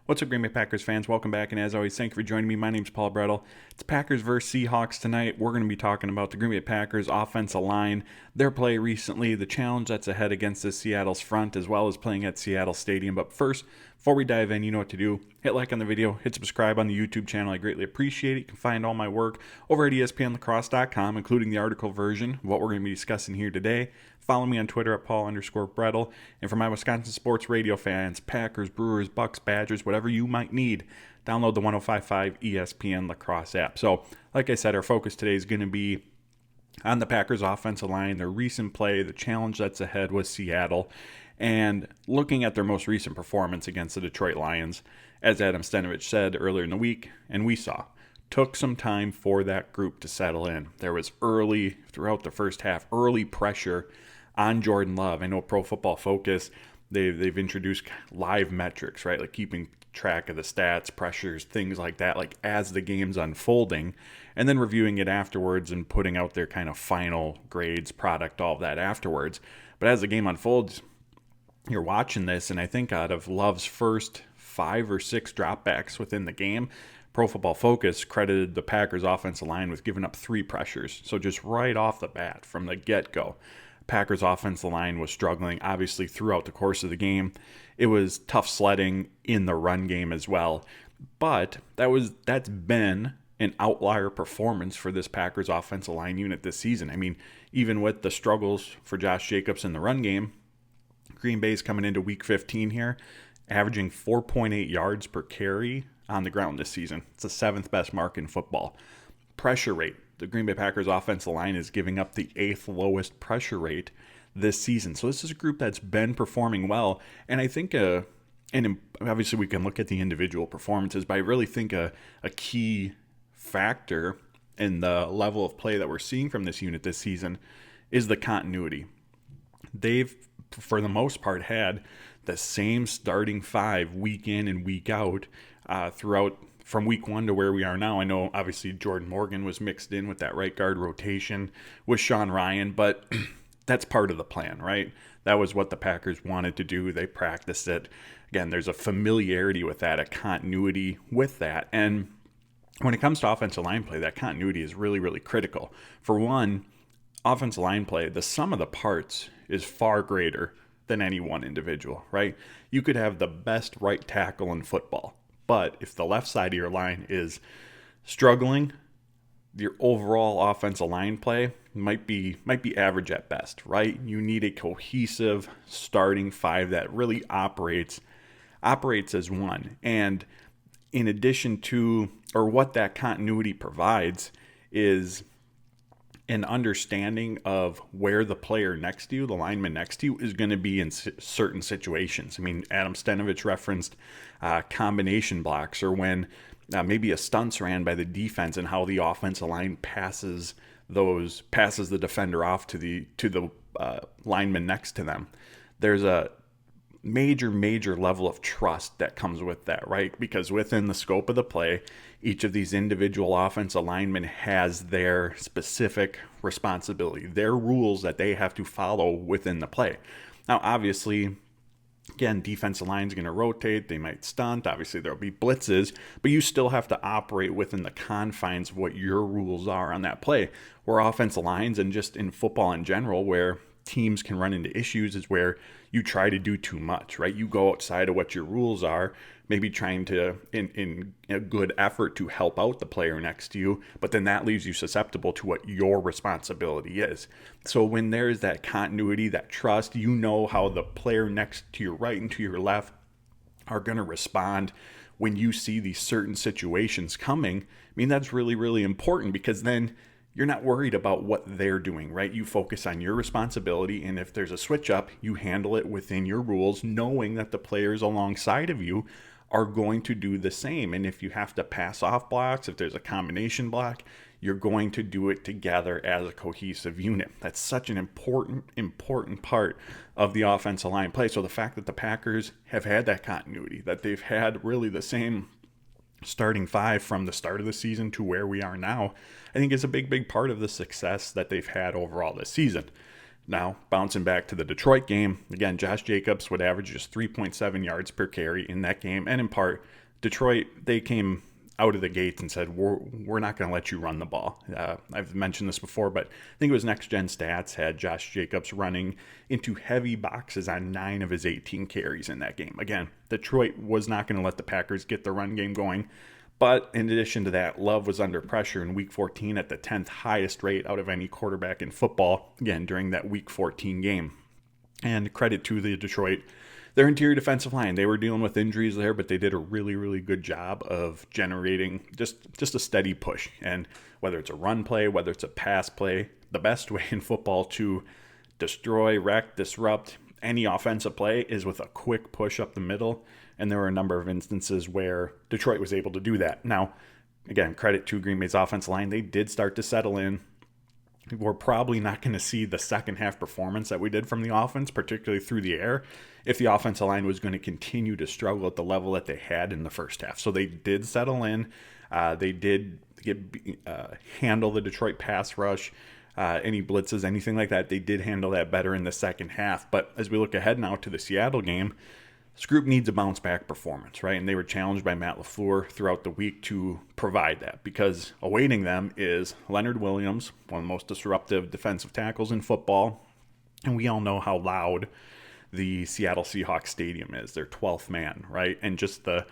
What's up, Green Bay Packers fans? Welcome back, and as always, thank you for joining me. My name's Paul Brettel. It's Packers versus Seahawks tonight. We're going to be talking about the Green Bay Packers offensive line, their play recently, the challenge that's ahead against the Seattle's front, as well as playing at Seattle Stadium. But first, before we dive in, you know what to do. Hit like on the video, hit subscribe on the YouTube channel. I greatly appreciate it. You can find all my work over at ESPNlacrosse.com, including the article version of what we're going to be discussing here today. Follow me on Twitter at Paul_Brettel. And for my Wisconsin sports radio fans, Packers, Brewers, Bucks, Badgers, whatever you might need, download the 105.5 ESPN Lacrosse app. So, like I said, our focus today is going to be on the Packers offensive line, their recent play, the challenge that's ahead with Seattle, and looking at their most recent performance against the Detroit Lions. As Adam Stenavich said earlier in the week, and we saw, took some time for that group to settle in. There was throughout the first half, early pressure on Jordan Love. I know Pro Football Focus, they've introduced live metrics, right? Like keeping track of the stats, pressures, things like that, like as the game's unfolding, and then reviewing it afterwards and putting out their kind of final grades, product, all of that afterwards. But as the game unfolds, you're watching this, and I think out of Love's first 5 or 6 dropbacks within the game, Pro Football Focus credited the Packers offensive line with giving up 3 pressures. So just right off the bat, from the get-go, Packers offensive line was struggling, obviously, throughout the course of the game. It was tough sledding in the run game as well. But that's been an outlier performance for this Packers offensive line unit this season. I mean, even with the struggles for Josh Jacobs in the run game, Green Bay's coming into Week 15 here, averaging 4.8 yards per carry on the ground this season. It's the 7th best mark in football. Pressure rate. The Green Bay Packers offensive line is giving up the 8th lowest pressure rate this season. So this is a group that's been performing well. And I think, and obviously we can look at the individual performances, but I really think a key factor in the level of play that we're seeing from this unit this season is the continuity. They've, for the most part, had the same starting 5 week in and week out throughout from week 1 to where we are now. I know obviously Jordan Morgan was mixed in with that right guard rotation with Sean Ryan, but that's part of the plan, right? That was what the Packers wanted to do. They practiced it. Again, there's a familiarity with that, a continuity with that. And when it comes to offensive line play, that continuity is really, really critical. For one, offensive line play, the sum of the parts is far greater than any one individual, right? You could have the best right tackle in football, but if the left side of your line is struggling, your overall offensive line play might be average at best, right? You need a cohesive starting 5 that really operates as one. And in addition to, or what that continuity provides, is an understanding of where the player next to you, the lineman next to you, is going to be in certain situations. I mean, Adam Stenavich referenced combination blocks, or when maybe a stunt's ran by the defense and how the offensive line passes the defender off to the lineman next to them. There's a major level of trust that comes with that, right? Because within the scope of the play, each of these individual offensive linemen has their specific responsibility, their rules that they have to follow within the play. Now, obviously, again, defensive line is going to rotate. They might stunt. Obviously, there'll be blitzes, but you still have to operate within the confines of what your rules are on that play. Where offensive lines, and just in football in general, where teams can run into issues, is where you try to do too much, right? You go outside of what your rules are, maybe trying to, in a good effort to help out the player next to you, but then that leaves you susceptible to what your responsibility is. So when there's that continuity, that trust, you know how the player next to your right and to your left are going to respond when you see these certain situations coming. I mean, that's really, really important, because then you're not worried about what they're doing, right? You focus on your responsibility, and if there's a switch up, you handle it within your rules, knowing that the players alongside of you are going to do the same. And if you have to pass off blocks, if there's a combination block, you're going to do it together as a cohesive unit. That's such an important part of the offensive line play. So the fact that the Packers have had that continuity, that they've had really the same starting 5 from the start of the season to where we are now, I think is a big part of the success that they've had overall this season. Now, bouncing back to the Detroit game, again, Josh Jacobs would average just 3.7 yards per carry in that game. And in part, Detroit, they came out of the gates and said, we're not going to let you run the ball. I've mentioned this before, but I think it was Next Gen Stats had Josh Jacobs running into heavy boxes on 9 of his 18 carries in that game. Again, Detroit was not going to let the Packers get the run game going. But in addition to that, Love was under pressure in Week 14 at the 10th highest rate out of any quarterback in football, again, during that Week 14 game. And credit to the Detroit, their interior defensive line. They were dealing with injuries there, but they did a really, really good job of generating just a steady push. And whether it's a run play, whether it's a pass play, the best way in football to destroy, wreck, disrupt any offensive play is with a quick push up the middle. And there were a number of instances where Detroit was able to do that. Now, again, credit to Green Bay's offensive line. They did start to settle in. We're probably not going to see the second half performance that we did from the offense, particularly through the air, if the offensive line was going to continue to struggle at the level that they had in the first half. So they did settle in. They did handle the Detroit pass rush, any blitzes, anything like that. They did handle that better in the second half. But as we look ahead now to the Seattle game, this group needs a bounce-back performance, right? And they were challenged by Matt LaFleur throughout the week to provide that, because awaiting them is Leonard Williams, one of the most disruptive defensive tackles in football. And we all know how loud the Seattle Seahawks stadium is, their 12th man, right? And just the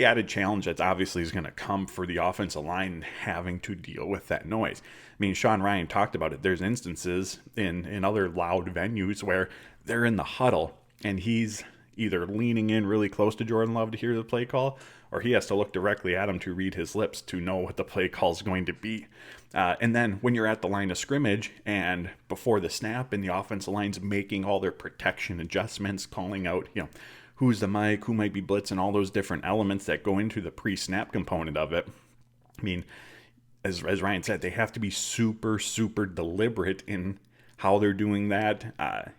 added challenge that's obviously is going to come for the offensive line having to deal with that noise. I mean, Sean Ryan talked about it. There's instances in other loud venues where they're in the huddle and he's either leaning in really close to Jordan Love to hear the play call, or he has to look directly at him to read his lips to know what the play call is going to be. And then when you're at the line of scrimmage and before the snap and the offensive line's making all their protection adjustments, calling out, who's the mic, who might be blitzing, all those different elements that go into the pre-snap component of it. I mean, as Ryan said, they have to be super, super deliberate in how they're doing that.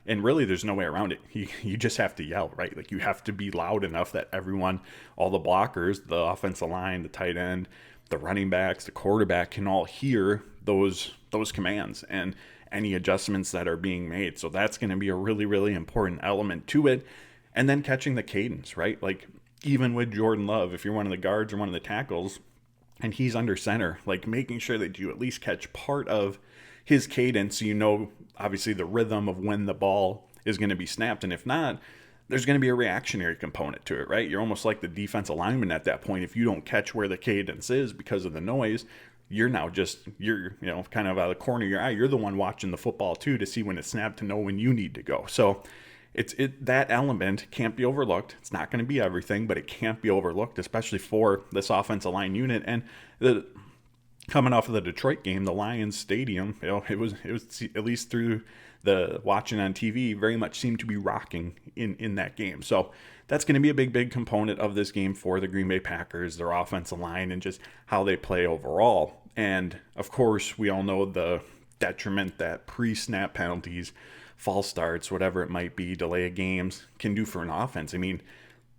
And really, there's no way around it. You just have to yell, right? Like, you have to be loud enough that everyone, all the blockers, the offensive line, the tight end, the running backs, the quarterback can all hear those commands and any adjustments that are being made. So that's going to be a really, really important element to it. And then catching the cadence, right? Like, even with Jordan Love, if you're one of the guards or one of the tackles and he's under center, like, making sure that you at least catch part of his cadence, so obviously the rhythm of when the ball is going to be snapped. And if not, there's going to be a reactionary component to it, right? You're almost like the defensive lineman at that point. If you don't catch where the cadence is because of the noise, you're now you're kind of out of the corner of your eye. You're the one watching the football too to see when it's snapped, to know when you need to go. So that element can't be overlooked. It's not going to be everything, but it can't be overlooked, especially for this offensive line unit. And coming off of the Detroit game, the Lions Stadium, it was at least through the watching on TV, very much seemed to be rocking in that game. So that's going to be a big component of this game for the Green Bay Packers, their offensive line, and just how they play overall. And of course, we all know the detriment that pre-snap penalties, false starts, whatever it might be, delay of games can do for an offense. I mean,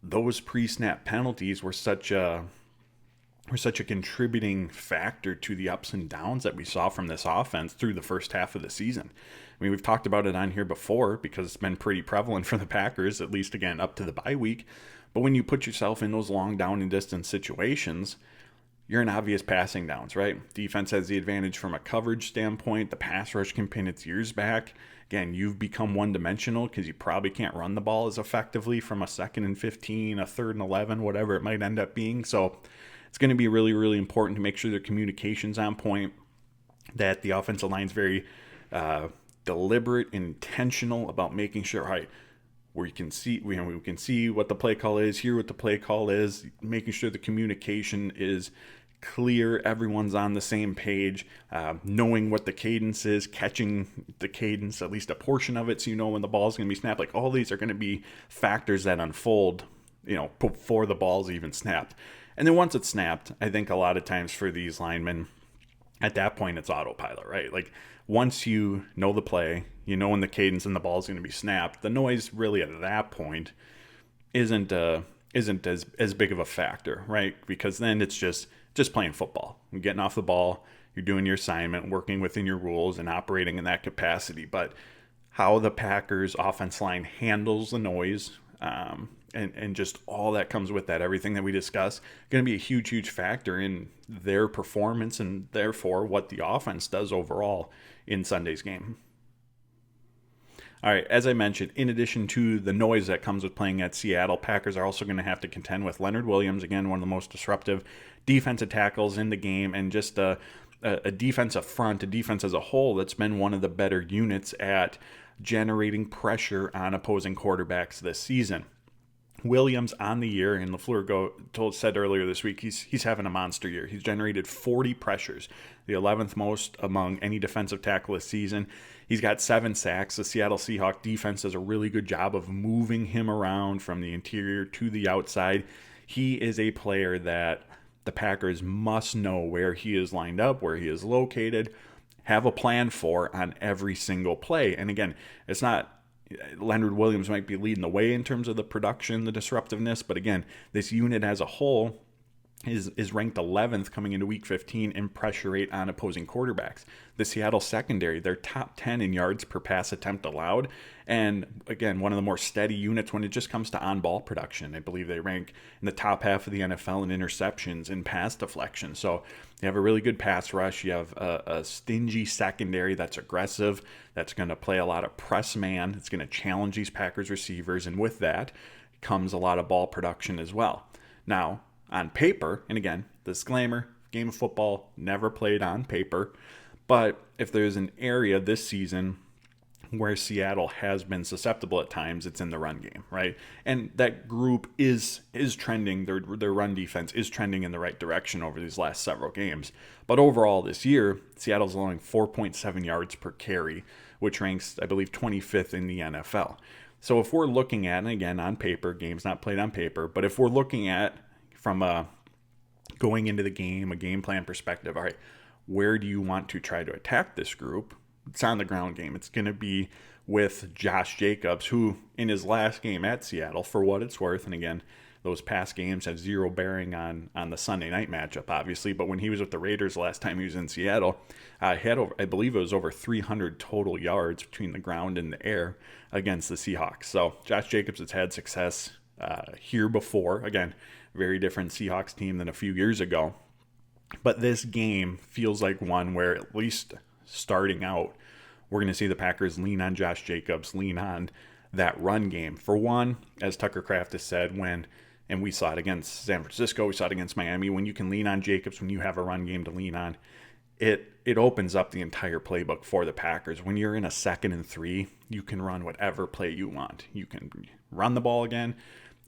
those pre-snap penalties were such a contributing factor to the ups and downs that we saw from this offense through the first half of the season. I mean, we've talked about it on here before because it's been pretty prevalent for the Packers, at least, again, up to the bye week. But when you put yourself in those long down and distance situations, you're in obvious passing downs, right? Defense has the advantage from a coverage standpoint. The pass rush can pin its ears back. Again, you've become one-dimensional because you probably can't run the ball as effectively from a 2nd and 15, a 3rd and 11, whatever it might end up being. So it's going to be really, really important to make sure their communication's on point, that the offensive line's very deliberate and intentional about making sure, all right, we can see what the play call is, hear what the play call is, making sure the communication is clear, everyone's on the same page, knowing what the cadence is, catching the cadence, at least a portion of it, so you know when the ball's going to be snapped. Like, all these are going to be factors that unfold, before the ball's even snapped. And then once it's snapped, I think a lot of times for these linemen, at that point it's autopilot, right? Like, once you know the play, you know when the cadence and the ball is going to be snapped, the noise really at that point isn't as big of a factor, right? Because then it's just playing football. You're getting off the ball, you're doing your assignment, working within your rules and operating in that capacity. But how the Packers offense line handles the noise, and just all that comes with that, everything that we discuss, going to be a huge factor in their performance and therefore what the offense does overall in Sunday's game. All right, as I mentioned, in addition to the noise that comes with playing at Seattle, Packers are also going to have to contend with Leonard Williams, again, one of the most disruptive defensive tackles in the game, and just a defensive front, a defense as a whole that's been one of the better units at generating pressure on opposing quarterbacks this season. Williams on the year, and LaFleur said earlier this week, he's having a monster year. He's generated 40 pressures, the 11th most among any defensive tackle this season. He's got 7 sacks. The Seattle Seahawks defense does a really good job of moving him around from the interior to the outside. He is a player that the Packers must know where he is lined up, where he is located, have a plan for on every single play. And again, it's not Leonard Williams might be leading the way in terms of the production, the disruptiveness, but again, this unit as a whole is ranked 11th coming into Week 15 in pressure rate on opposing quarterbacks. The Seattle secondary, they're top 10 in yards per pass attempt allowed, and again, one of the more steady units when it just comes to on-ball production. I believe they rank in the top half of the NFL in interceptions and pass deflection. So you have a really good pass rush. You have a stingy secondary that's aggressive, that's going to play a lot of press man. It's going to challenge these Packers receivers, and with that comes a lot of ball production as well. Now, on paper, and again, disclaimer, game of football, never played on paper, but if there's an area this season where Seattle has been susceptible at times, it's in the run game, right? And that group is trending, their run defense is trending in the right direction over these last several games. But overall this year, Seattle's allowing 4.7 yards per carry, which ranks, I believe, 25th in the NFL. So if we're looking at, and again, on paper, game's not played on paper, but if we're looking at from a going into the game, a game plan perspective, all right, where do you want to try to attack this group? It's on the ground game. It's going to be with Josh Jacobs, who in his last game at Seattle, for what it's worth, and again, those past games have zero bearing on the Sunday night matchup, obviously, but when he was with the Raiders last time he was in Seattle, had over, I believe it was over 300 total yards between the ground and the air against the Seahawks. So Josh Jacobs has had success here before. Again, very different Seahawks team than a few years ago. But this game feels like one where, at least starting out, we're going to see the Packers lean on Josh Jacobs, lean on that run game. For one, as Tucker Kraft has said, and we saw it against San Francisco, we saw it against Miami, when you can lean on Jacobs, when you have a run game to lean on, it opens up the entire playbook for the Packers. When you're in a 2nd and 3, you can run whatever play you want. You can run the ball again.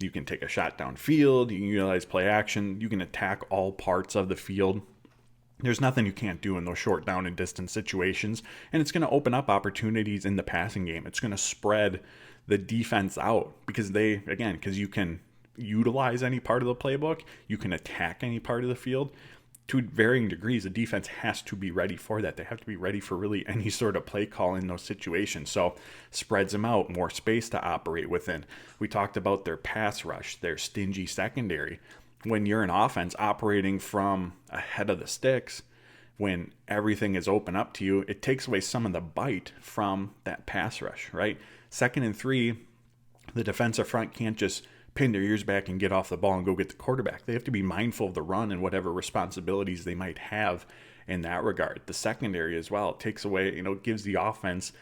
You can take a shot downfield. You can utilize play action. You can attack all parts of the field. There's nothing you can't do in those short down and distance situations. And it's going to open up opportunities in the passing game. It's going to spread the defense out because you can utilize any part of the playbook. You can attack any part of the field. To varying degrees, the defense has to be ready for that. They have to be ready for really any sort of play call in those situations. So spreads them out, more space to operate within. We talked about their pass rush, their stingy secondary. When you're an offense operating from ahead of the sticks, when everything is open up to you, it takes away some of the bite from that pass rush, right? 2nd and 3, the defensive front can't just pin their ears back and get off the ball and go get the quarterback. They have to be mindful of the run and whatever responsibilities they might have in that regard. The secondary as well, it takes away, gives the offense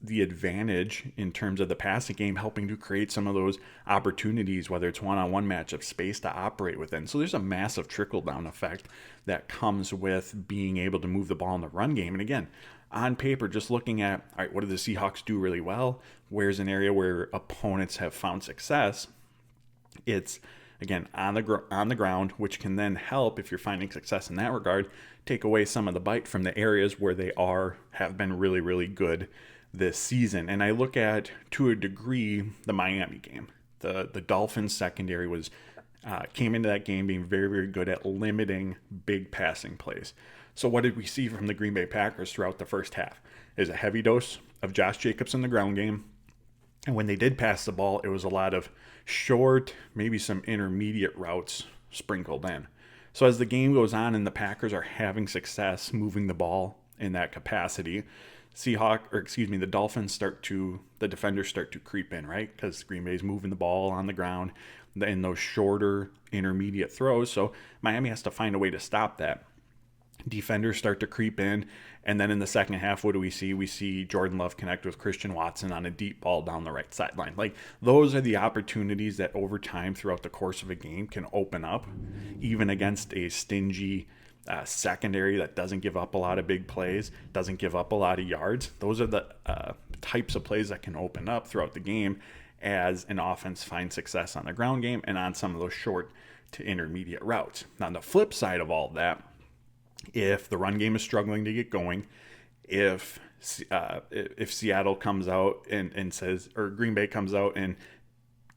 the advantage in terms of the passing game, helping to create some of those opportunities, whether it's one-on-one matchup space to operate within. So there's a massive trickle-down effect that comes with being able to move the ball in the run game. And again, on paper, just looking at, all right, what do the Seahawks do really well? Where's an area where opponents have found success? It's, again, on the ground, which can then help, if you're finding success in that regard, take away some of the bite from the areas where they have been really, really good this season. And I look at, to a degree, the Miami game. The Dolphins secondary came into that game being very, very good at limiting big passing plays. So what did we see from the Green Bay Packers throughout the first half? Is a heavy dose of Josh Jacobs in the ground game. And when they did pass the ball, it was a lot of short, maybe some intermediate routes sprinkled in. So as the game goes on and the Packers are having success moving the ball in that capacity, the the defenders start to creep in, right? Because Green Bay's moving the ball on the ground in those shorter intermediate throws. So Miami has to find a way to stop that. Defenders start to creep in, and then in the second half, what do we see? We see Jordan Love connect with Christian Watson on a deep ball down the right sideline. Like, those are the opportunities that over time throughout the course of a game can open up, even against a stingy secondary that doesn't give up a lot of big plays, doesn't give up a lot of yards. Those are the types of plays that can open up throughout the game as an offense finds success on the ground game and on some of those short to intermediate routes. Now, on the flip side of all that, if the run game is struggling to get going, if Seattle comes out and says, or Green Bay comes out and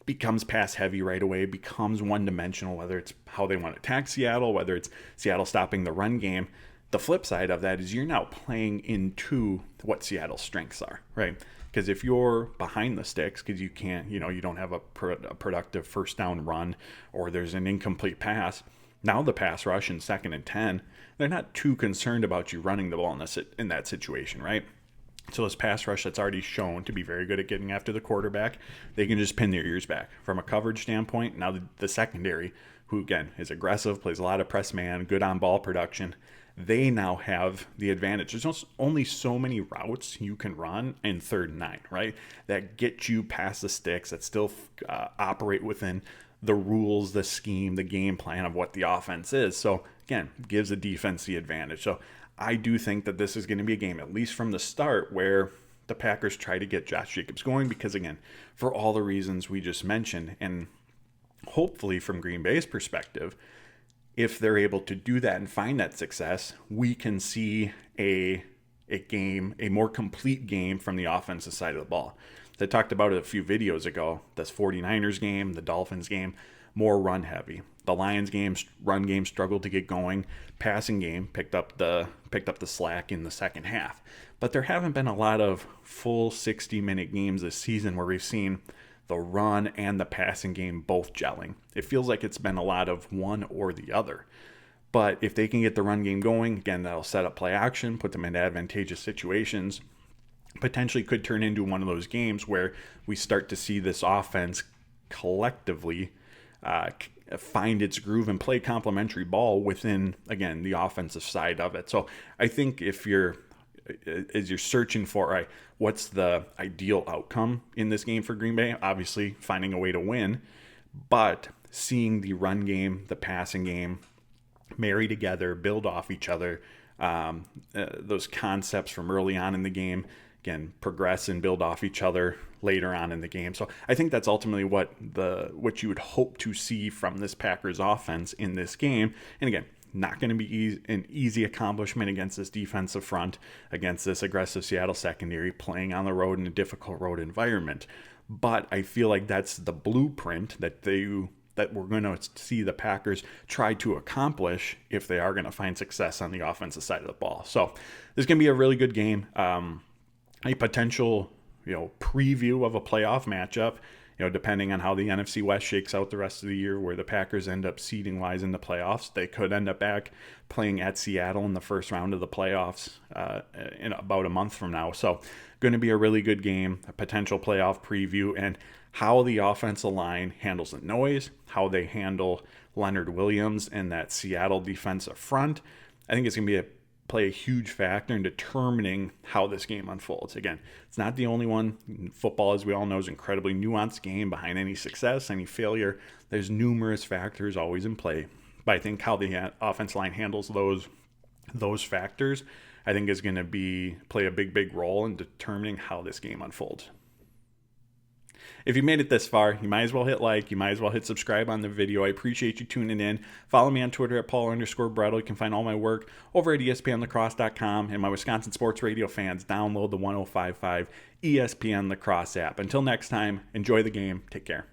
becomes pass heavy right away, becomes one dimensional, whether it's how they want to attack Seattle, whether it's Seattle stopping the run game, the flip side of that is you're now playing into what Seattle's strengths are, right? Because if you're behind the sticks, because you can't, you don't have a productive first down run, or there's an incomplete pass, now the pass rush in 2nd and 10, they're not too concerned about you running the ball in that situation, right? So this pass rush that's already shown to be very good at getting after the quarterback, they can just pin their ears back. From a coverage standpoint, now the secondary, who again is aggressive, plays a lot of press man, good on ball production, they now have the advantage. There's only so many routes you can run in 3rd and 9, right? That get you past the sticks, that still operate within the rules, the scheme, the game plan of what the offense is. So again, gives the defense the advantage. So I do think that this is going to be a game, at least from the start, where the Packers try to get Josh Jacobs going because, again, for all the reasons we just mentioned, and hopefully from Green Bay's perspective, if they're able to do that and find that success, we can see a more complete game from the offensive side of the ball. I talked about it a few videos ago. This 49ers game, the Dolphins game, more run heavy. The Lions game, run game struggled to get going. Passing game picked up the slack in the second half. But there haven't been a lot of full 60-minute games this season where we've seen the run and the passing game both gelling. It feels like it's been a lot of one or the other. But if they can get the run game going, again, that'll set up play action, put them in advantageous situations, potentially could turn into one of those games where we start to see this offense collectively find its groove and play complementary ball within, again, the offensive side of it. So I think as you're searching for what's the ideal outcome in this game for Green Bay, obviously finding a way to win, but seeing the run game, the passing game marry together, build off each other, those concepts from early on in the game, again, progress and build off each other later on in the game. So I think that's ultimately what you would hope to see from this Packers offense in this game. And again, not going to be an easy accomplishment against this defensive front, against this aggressive Seattle secondary, playing on the road in a difficult road environment. But I feel like that's the blueprint that we're going to see the Packers try to accomplish if they are going to find success on the offensive side of the ball. So this is going to be a really good game. A potential, preview of a playoff matchup, depending on how the NFC West shakes out the rest of the year, where the Packers end up seeding wise in the playoffs. They could end up back playing at Seattle in the first round of the playoffs in about a month from now. So going to be a really good game, a potential playoff preview, and how the offensive line handles the noise, how they handle Leonard Williams and that Seattle defensive front. I think it's going to play a huge factor in determining how this game unfolds. Again, it's not the only one. Football, as we all know, is an incredibly nuanced game. Behind any success, any failure, there's numerous factors always in play. But I think how the offensive line handles those factors, I think is going to play a big role in determining how this game unfolds. If you made it this far, you might as well hit like, you might as well hit subscribe on the video. I appreciate you tuning in. Follow me on Twitter at Paul_Brettel. You can find all my work over at ESPNLacrosse.com. And my Wisconsin Sports Radio fans, download the 105.5 ESPN Lacrosse app. Until next time, enjoy the game. Take care.